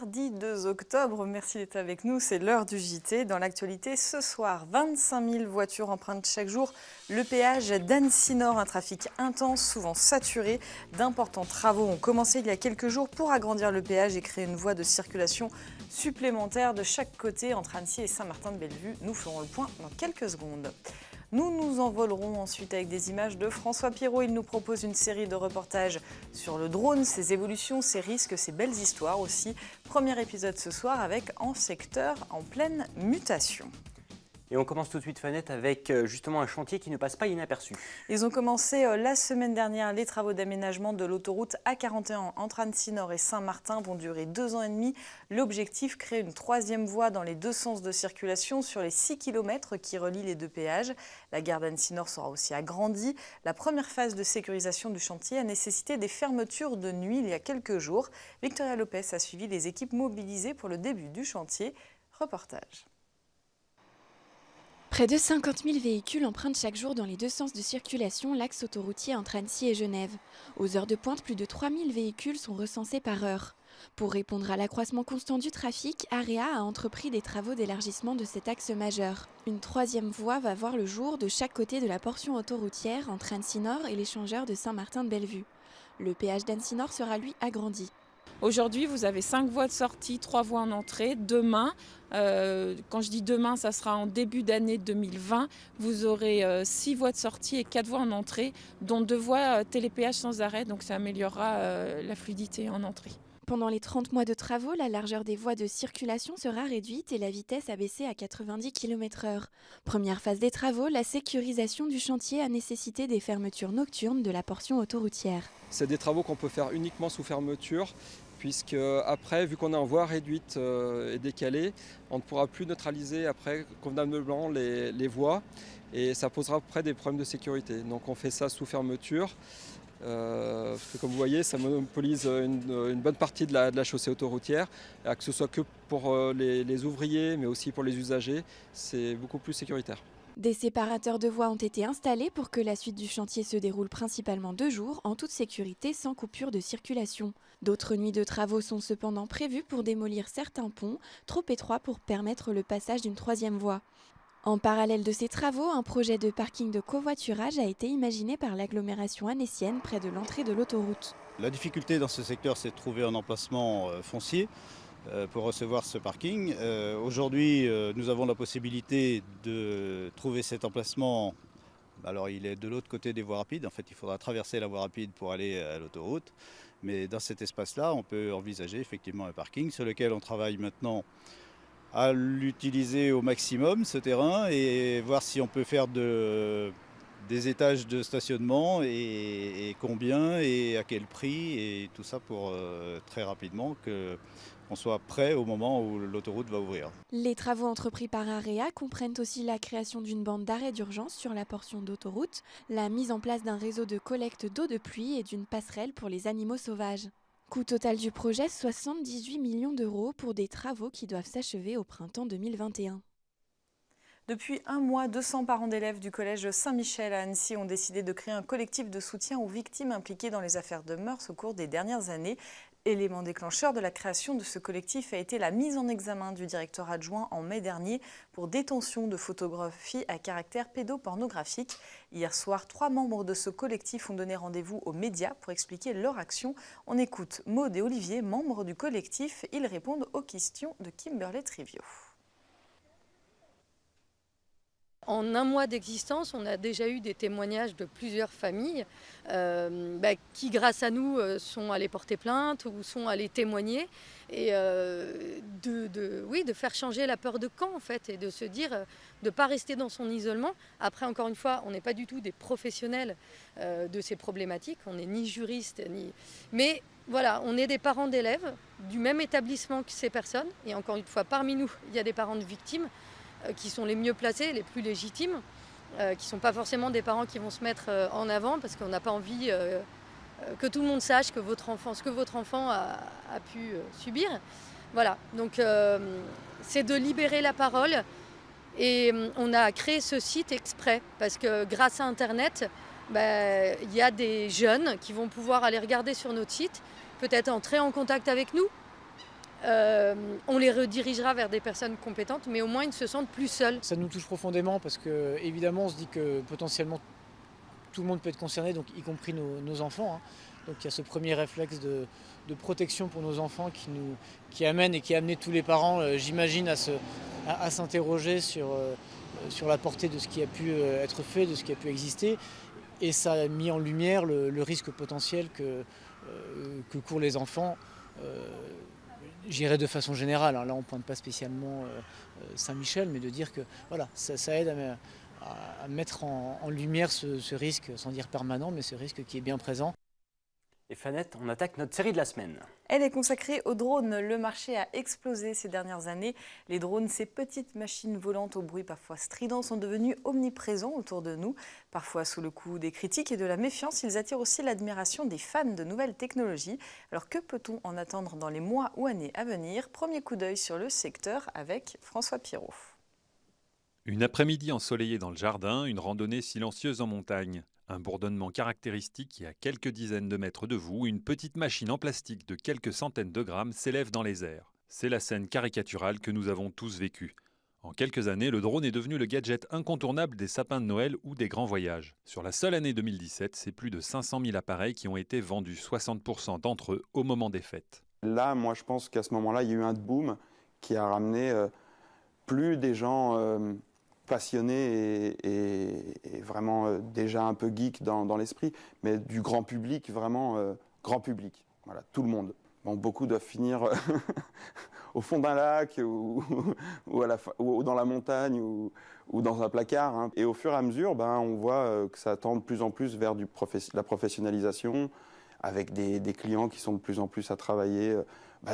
mardi 2 octobre. Merci d'être avec nous. C'est l'heure du JT. Dans l'actualité, ce soir, 25 000 voitures empruntent chaque jour le péage d'Annecy-Nord. Un trafic intense, souvent saturé. D'importants travaux ont commencé il y a quelques jours pour agrandir le péage et créer une voie de circulation supplémentaire de chaque côté entre Annecy et Saint-Martin-de-Bellevue. Nous ferons le point dans quelques secondes. Nous nous envolerons ensuite avec des images de François Pirot. Il nous propose une série de reportages sur le drone, ses évolutions, ses risques, ses belles histoires aussi. Premier épisode ce soir avec un secteur en pleine mutation. Et on commence tout de suite, Fanette, avec justement un chantier qui ne passe pas inaperçu. Ils ont commencé la semaine dernière. Les travaux d'aménagement de l'autoroute A41 entre Annecy-Nord et Saint-Martin vont durer 2 ans et demi. L'objectif, créer une troisième voie dans les deux sens de circulation sur les 6 km qui relient les deux péages. La gare d'Annecy-Nord sera aussi agrandie. La première phase de sécurisation du chantier a nécessité des fermetures de nuit il y a quelques jours. Victoria Lopez a suivi les équipes mobilisées pour le début du chantier. Reportage. Près de 50 000 véhicules empruntent chaque jour dans les deux sens de circulation l'axe autoroutier entre Annecy et Genève. Aux heures de pointe, plus de 3 000 véhicules sont recensés par heure. Pour répondre à l'accroissement constant du trafic, AREA a entrepris des travaux d'élargissement de cet axe majeur. Une troisième voie va voir le jour de chaque côté de la portion autoroutière entre Annecy-Nord et l'échangeur de Saint-Martin-de-Bellevue. Le péage d'Annecy-Nord sera lui agrandi. Aujourd'hui, vous avez 5 voies de sortie, 3 voies en entrée. Demain, quand je dis demain, ça sera en début d'année 2020, vous aurez 6 voies de sortie et 4 voies en entrée, dont 2 voies télépéage sans arrêt, donc ça améliorera la fluidité en entrée. Pendant les 30 mois de travaux, la largeur des voies de circulation sera réduite et la vitesse abaissée à 90 km/h. Première phase des travaux, la sécurisation du chantier a nécessité des fermetures nocturnes de la portion autoroutière. C'est des travaux qu'on peut faire uniquement sous fermeture, puisque après, vu qu'on est en voie réduite et décalée, on ne pourra plus neutraliser après convenablement les voies et ça posera après des problèmes de sécurité. Donc on fait ça sous fermeture. Parce que comme vous voyez, ça monopolise une bonne partie de la chaussée autoroutière, que ce soit que pour les ouvriers, mais aussi pour les usagers, c'est beaucoup plus sécuritaire. Des séparateurs de voies ont été installés pour que la suite du chantier se déroule principalement 2 jours, en toute sécurité, sans coupure de circulation. D'autres nuits de travaux sont cependant prévues pour démolir certains ponts, trop étroits pour permettre le passage d'une troisième voie. En parallèle de ces travaux, un projet de parking de covoiturage a été imaginé par l'agglomération annécienne près de l'entrée de l'autoroute. La difficulté dans ce secteur, c'est de trouver un emplacement foncier pour recevoir ce parking. Aujourd'hui, nous avons la possibilité de trouver cet emplacement. Alors, il est de l'autre côté des voies rapides. En fait, il faudra traverser la voie rapide pour aller à l'autoroute. Mais dans cet espace-là, on peut envisager effectivement un parking sur lequel on travaille maintenant à l'utiliser au maximum, ce terrain, et voir si on peut faire des étages de stationnement et combien et à quel prix, et tout ça pour très rapidement qu'on soit prêt au moment où l'autoroute va ouvrir. Les travaux entrepris par AREA comprennent aussi la création d'une bande d'arrêt d'urgence sur la portion d'autoroute, la mise en place d'un réseau de collecte d'eau de pluie et d'une passerelle pour les animaux sauvages. Coût total du projet, 78 millions d'euros pour des travaux qui doivent s'achever au printemps 2021. Depuis un mois, 200 parents d'élèves du collège Saint-Michel à Annecy ont décidé de créer un collectif de soutien aux victimes impliquées dans les affaires de mœurs au cours des dernières années. Élément déclencheur de la création de ce collectif a été la mise en examen du directeur adjoint en mai dernier pour détention de photographies à caractère pédopornographique. Hier soir, 3 membres de ce collectif ont donné rendez-vous aux médias pour expliquer leur action. On écoute Maude et Olivier, membres du collectif. Ils répondent aux questions de Kimberley Trivio. En un mois d'existence, on a déjà eu des témoignages de plusieurs familles qui, grâce à nous, sont allées porter plainte ou sont allées témoigner. Et de faire changer la peur de camp, en fait, et de se dire de ne pas rester dans son isolement. Après, encore une fois, on n'est pas du tout des professionnels de ces problématiques. On n'est ni juriste, ni... Mais voilà, on est des parents d'élèves du même établissement que ces personnes. Et encore une fois, parmi nous, il y a des parents de victimes qui sont les mieux placés, les plus légitimes, qui ne sont pas forcément des parents qui vont se mettre en avant parce qu'on n'a pas envie que tout le monde sache que ce que votre enfant a pu subir. Voilà, donc c'est de libérer la parole et on a créé ce site exprès parce que grâce à Internet, il y a des jeunes qui vont pouvoir aller regarder sur notre site, peut-être entrer en contact avec nous, on les redirigera vers des personnes compétentes, mais au moins ils ne se sentent plus seuls. Ça nous touche profondément parce que évidemment on se dit que potentiellement tout le monde peut être concerné, donc y compris nos enfants. Donc il y a ce premier réflexe de protection pour nos enfants qui amène et qui a amené tous les parents, j'imagine, à s'interroger sur la portée de ce qui a pu être fait, de ce qui a pu exister. Et ça a mis en lumière le risque potentiel que courent les enfants. J'irais de façon générale, là on ne pointe pas spécialement Saint-Michel, mais de dire que voilà, ça aide à mettre en lumière ce risque, sans dire permanent, mais ce risque qui est bien présent. Et Fanette, on attaque notre série de la semaine. Elle est consacrée aux drones. Le marché a explosé ces dernières années. Les drones, ces petites machines volantes au bruit parfois strident, sont devenus omniprésents autour de nous. Parfois sous le coup des critiques et de la méfiance, ils attirent aussi l'admiration des fans de nouvelles technologies. Alors que peut-on en attendre dans les mois ou années à venir? Premier coup d'œil sur le secteur avec François Pirot. Une après-midi ensoleillée dans le jardin, une randonnée silencieuse en montagne. Un bourdonnement caractéristique et à quelques dizaines de mètres de vous, une petite machine en plastique de quelques centaines de grammes s'élève dans les airs. C'est la scène caricaturale que nous avons tous vécue. En quelques années, le drone est devenu le gadget incontournable des sapins de Noël ou des grands voyages. Sur la seule année 2017, c'est plus de 500 000 appareils qui ont été vendus, 60% d'entre eux au moment des fêtes. Là, moi je pense qu'à ce moment-là, il y a eu un boom qui a ramené plus des gens passionnés et vraiment déjà un peu geek dans l'esprit, mais du grand public, vraiment grand public. Voilà, tout le monde. Bon, beaucoup doivent finir au fond d'un lac ou dans la montagne ou dans un placard. Hein. Et au fur et à mesure, on voit que ça tend de plus en plus vers la professionnalisation, avec des clients qui sont de plus en plus à travailler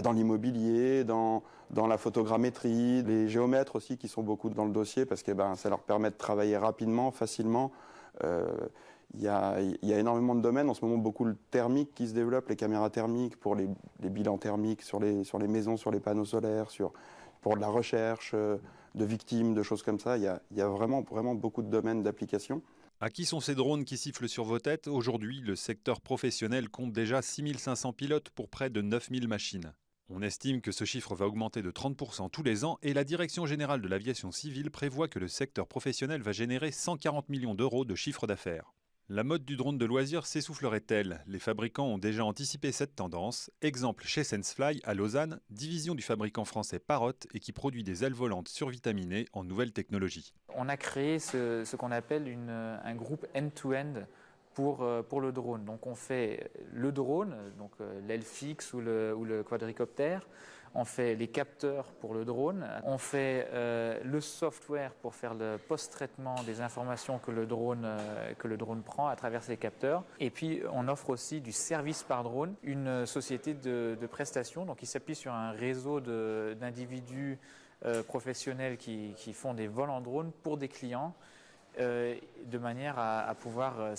dans l'immobilier, dans la photogrammétrie, les géomètres aussi qui sont beaucoup dans le dossier parce que ça leur permet de travailler rapidement, facilement. Il y a énormément de domaines, en ce moment beaucoup le thermique qui se développe, les caméras thermiques pour les bilans thermiques sur les maisons, sur les panneaux solaires, pour de la recherche de victimes, de choses comme ça. Il y a vraiment beaucoup de domaines d'application. À qui sont ces drones qui sifflent sur vos têtes? Aujourd'hui, le secteur professionnel compte déjà 6500 pilotes pour près de 9000 machines. On estime que ce chiffre va augmenter de 30% tous les ans et la Direction générale de l'aviation civile prévoit que le secteur professionnel va générer 140 millions d'euros de chiffre d'affaires. La mode du drone de loisirs s'essoufflerait-elle? Les fabricants ont déjà anticipé cette tendance. Exemple chez Sensefly à Lausanne, division du fabricant français Parrot et qui produit des ailes volantes survitaminées en nouvelles technologies. On a créé ce qu'on appelle un groupe end-to-end pour le drone. Donc on fait le drone, donc l'aile fixe ou le quadricoptère. On fait les capteurs pour le drone, on fait le software pour faire le post-traitement des informations que le drone prend à travers ses capteurs. Et puis on offre aussi du service par drone, une société de prestation donc qui s'appuie sur un réseau d'individus professionnels qui font des vols en drone pour des clients de manière à pouvoir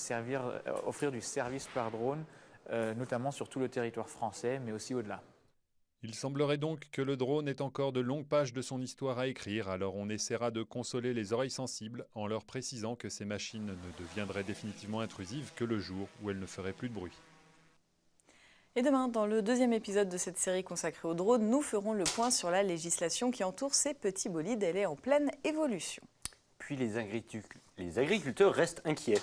offrir du service par drone, notamment sur tout le territoire français mais aussi au-delà. Il semblerait donc que le drone ait encore de longues pages de son histoire à écrire, alors on essaiera de consoler les oreilles sensibles en leur précisant que ces machines ne deviendraient définitivement intrusives que le jour où elles ne feraient plus de bruit. Et demain, dans le deuxième épisode de cette série consacrée aux drones, nous ferons le point sur la législation qui entoure ces petits bolides. Elle est en pleine évolution. Puis les agriculteurs restent inquiets.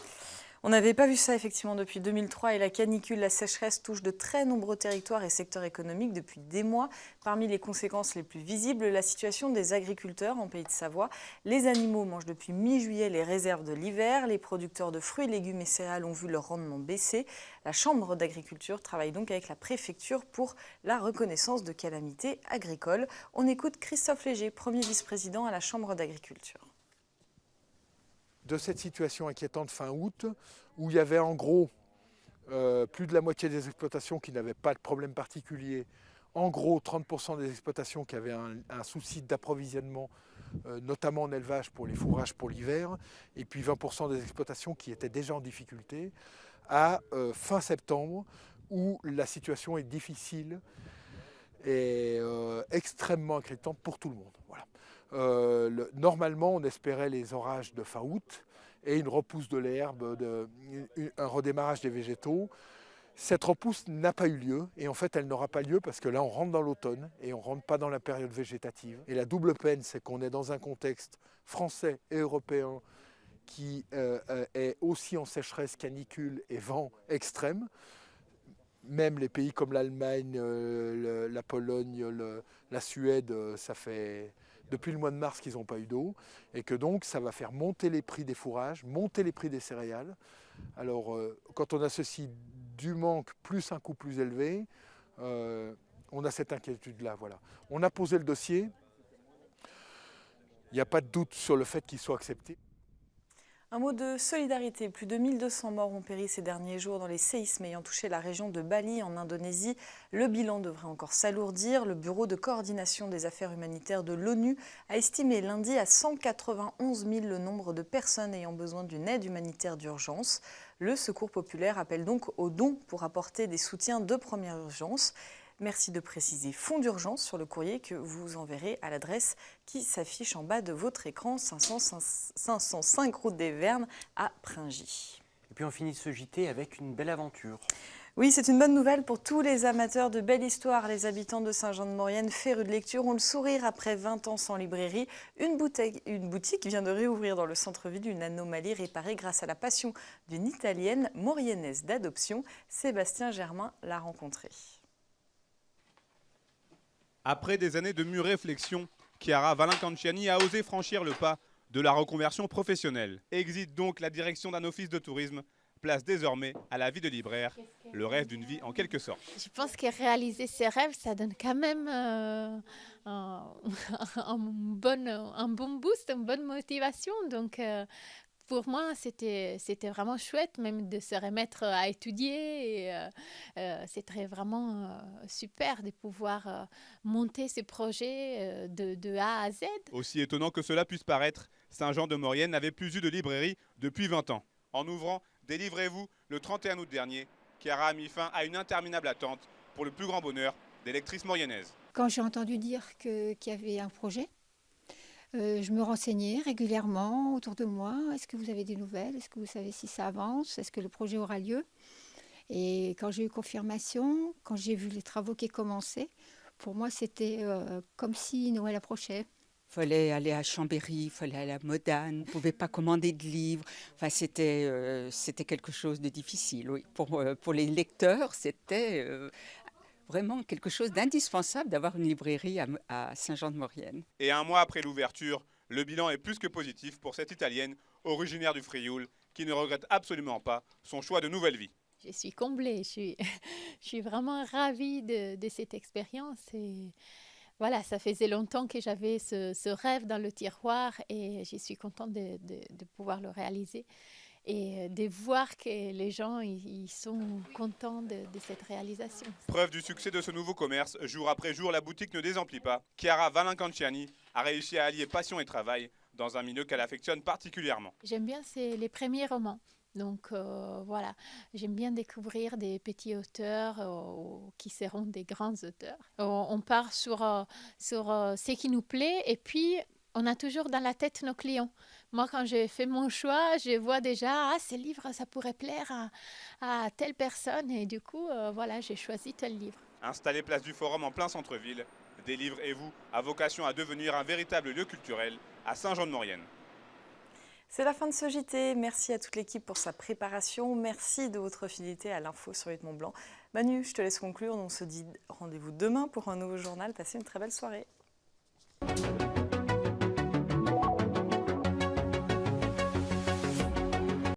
On n'avait pas vu ça effectivement depuis 2003 et la canicule, la sécheresse touche de très nombreux territoires et secteurs économiques depuis des mois. Parmi les conséquences les plus visibles, la situation des agriculteurs en Pays de Savoie. Les animaux mangent depuis mi-juillet les réserves de l'hiver. Les producteurs de fruits, légumes et céréales ont vu leur rendement baisser. La Chambre d'agriculture travaille donc avec la préfecture pour la reconnaissance de calamités agricoles. On écoute Christophe Léger, premier vice-président à la Chambre d'agriculture. De cette situation inquiétante fin août, où il y avait en gros plus de la moitié des exploitations qui n'avaient pas de problème particulier, en gros 30% des exploitations qui avaient un souci d'approvisionnement, notamment en élevage pour les fourrages pour l'hiver, et puis 20% des exploitations qui étaient déjà en difficulté, à fin septembre, où la situation est difficile et extrêmement inquiétante pour tout le monde. Voilà. Normalement, on espérait les orages de fin août et une repousse de l'herbe, un redémarrage des végétaux. Cette repousse n'a pas eu lieu et en fait elle n'aura pas lieu parce que là on rentre dans l'automne et on ne rentre pas dans la période végétative. Et la double peine, c'est qu'on est dans un contexte français et européen qui est aussi en sécheresse, canicule et vent extrême. Même les pays comme l'Allemagne, la Pologne, la Suède, ça fait depuis le mois de mars qu'ils n'ont pas eu d'eau et que donc ça va faire monter les prix des fourrages, monter les prix des céréales. Alors quand on associe du manque plus un coût plus élevé, on a cette inquiétude-là. Voilà. On a posé le dossier, il n'y a pas de doute sur le fait qu'il soit accepté. Un mot de solidarité. Plus de 1200 morts ont péri ces derniers jours dans les séismes ayant touché la région de Bali en Indonésie. Le bilan devrait encore s'alourdir. Le Bureau de coordination des affaires humanitaires de l'ONU a estimé lundi à 191 000 le nombre de personnes ayant besoin d'une aide humanitaire d'urgence. Le Secours populaire appelle donc aux dons pour apporter des soutiens de première urgence. Merci de préciser fonds d'urgence sur le courrier que vous enverrez à l'adresse qui s'affiche en bas de votre écran, 505 route des Vernes à Pringy. Et puis on finit ce JT avec une belle aventure. Oui, c'est une bonne nouvelle pour tous les amateurs de belle histoire. Les habitants de Saint-Jean-de-Maurienne, férus de lecture, ont le sourire après 20 ans sans librairie. Une boutique vient de réouvrir dans le centre-ville, une anomalie réparée grâce à la passion d'une Italienne mauriennaise d'adoption. Sébastien Germain l'a rencontrée. Après des années de mûre réflexion, Chiara Valencanciani a osé franchir le pas de la reconversion professionnelle. Exit donc la direction d'un office de tourisme, place désormais à la vie de libraire, le rêve d'une vie en quelque sorte. Je pense que réaliser ses rêves, ça donne quand même un bon boost, une bonne motivation. Donc pour moi, c'était vraiment chouette même de se remettre à étudier. C'était vraiment super de pouvoir monter ces projets de A à Z. Aussi étonnant que cela puisse paraître, Saint-Jean-de-Maurienne n'avait plus eu de librairie depuis 20 ans. En ouvrant Délivrez-vous le 31 août dernier, Chiara a mis fin à une interminable attente pour le plus grand bonheur des lectrices mauriennaises. Quand j'ai entendu dire qu'il y avait un projet, je me renseignais régulièrement autour de moi. Est-ce que vous avez des nouvelles? Est-ce que vous savez si ça avance? Est-ce que le projet aura lieu? Et quand j'ai eu confirmation, quand j'ai vu les travaux qui commençaient, pour moi c'était comme si Noël approchait. Il fallait aller à Chambéry, il fallait aller à Modane, on ne pouvait pas commander de livres. Enfin, c'était quelque chose de difficile, oui. Pour les lecteurs, c'était vraiment quelque chose d'indispensable d'avoir une librairie à Saint-Jean-de-Maurienne. Et un mois après l'ouverture, le bilan est plus que positif pour cette Italienne originaire du Frioul qui ne regrette absolument pas son choix de nouvelle vie. Je suis comblée, je suis vraiment ravie de cette expérience. Et voilà, ça faisait longtemps que j'avais ce rêve dans le tiroir et je suis contente de pouvoir le réaliser et de voir que les gens ils sont contents de cette réalisation. Preuve du succès de ce nouveau commerce, jour après jour, la boutique ne désemplit pas. Chiara Valencanciani a réussi à allier passion et travail dans un milieu qu'elle affectionne particulièrement. J'aime bien les premiers romans. Donc voilà, j'aime bien découvrir des petits auteurs qui seront des grands auteurs. On part sur ce qui nous plaît et puis on a toujours dans la tête nos clients. Moi, quand j'ai fait mon choix, je vois déjà, ce livre, ça pourrait plaire à telle personne. Et du coup, voilà, j'ai choisi tel livre. Installé place du Forum en plein centre-ville, Délivrez-vous a vocation à devenir un véritable lieu culturel à Saint-Jean-de-Maurienne. C'est la fin de ce JT. Merci à toute l'équipe pour sa préparation. Merci de votre fidélité à l'info sur 8 Mont Blanc. Manu, je te laisse conclure. On se dit rendez-vous demain pour un nouveau journal. Passez une très belle soirée.